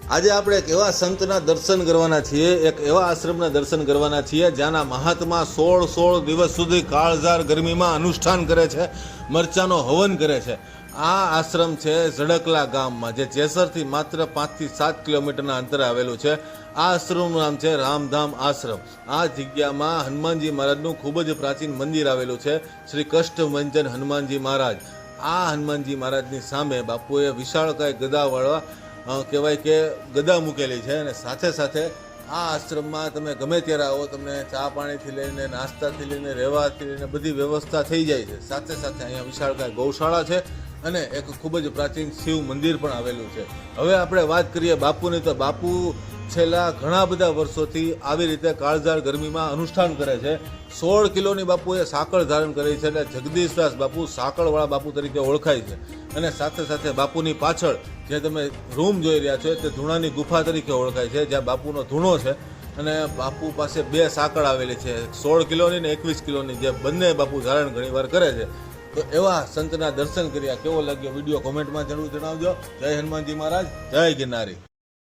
આજે આપણે એક એવા સંતના દર્શન કરવાના છીએ, એક એવા આશ્રમના દર્શન કરવાના છીએ જ્યાંના મહાત્મા 16 દિવસ સુધી કાળઝાળ ગરમીમાં અનુષ્ઠાન કરે છે, મરચાનો હવન કરે છે. આ આશ્રમ છે ઝડકલા ગામમાં, જે જેસરથી માત્ર 5 થી 7 કિલોમીટરના અંતરે આવેલું છે. આ આશ્રમનું નામ છે રામધામ આશ્રમ. આ જગ્યામાં હનુમાનજી મહારાજનું ખૂબ જ પ્રાચીન મંદિર આવેલું છે, શ્રી કષ્ટભંજન હનુમાનજી મહારાજ. આ હનુમાનજી મહારાજની સામે બાપુએ વિશાળકાય ગદાવાળા કહેવાય કે ગદા મૂકેલી છે. અને સાથે સાથે આ આશ્રમમાં તમે ગમે ત્યારે આવો, તમને ચા પાણીથી લઈને નાસ્તાથી લઈને રહેવાથી લઈને બધી વ્યવસ્થા થઈ જાય છે. સાથે સાથે અહીંયા વિશાળકાય ગૌશાળા છે અને એક ખૂબ જ પ્રાચીન શિવ મંદિર પણ આવેલું છે. હવે આપણે વાત કરીએ બાપુની, તો બાપુ છેલ્લા ઘણા બધા વર્ષોથી આવી રીતે કાળઝાળ ગરમીમાં અનુષ્ઠાન કરે છે. 16 કિલોની બાપુએ સાંકળ ધારણ કરી છે, એટલે જગદીશદાસ બાપુ સાંકળવાળા બાપુ તરીકે ઓળખાય છે. અને સાથે સાથે બાપુની પાછળ જે તમે રૂમ જોઈ રહ્યા છો તે ધૂણાની ગુફા તરીકે ઓળખાય છે, જ્યાં બાપુનો ધૂણો છે. અને બાપુ પાસે 2 સાંકળ આવેલી છે, 16 કિલોની ને 21 કિલોની, જે બંને બાપુ ધારણ ઘણીવાર કરે છે. તો એવા સંતના દર્શન કર્યા. કેવો લાગ્યો વિડીયો કોમેન્ટમાં જરૂર જણાવજો. જય હનુમાનજી મહારાજ, જય ગિરનારી.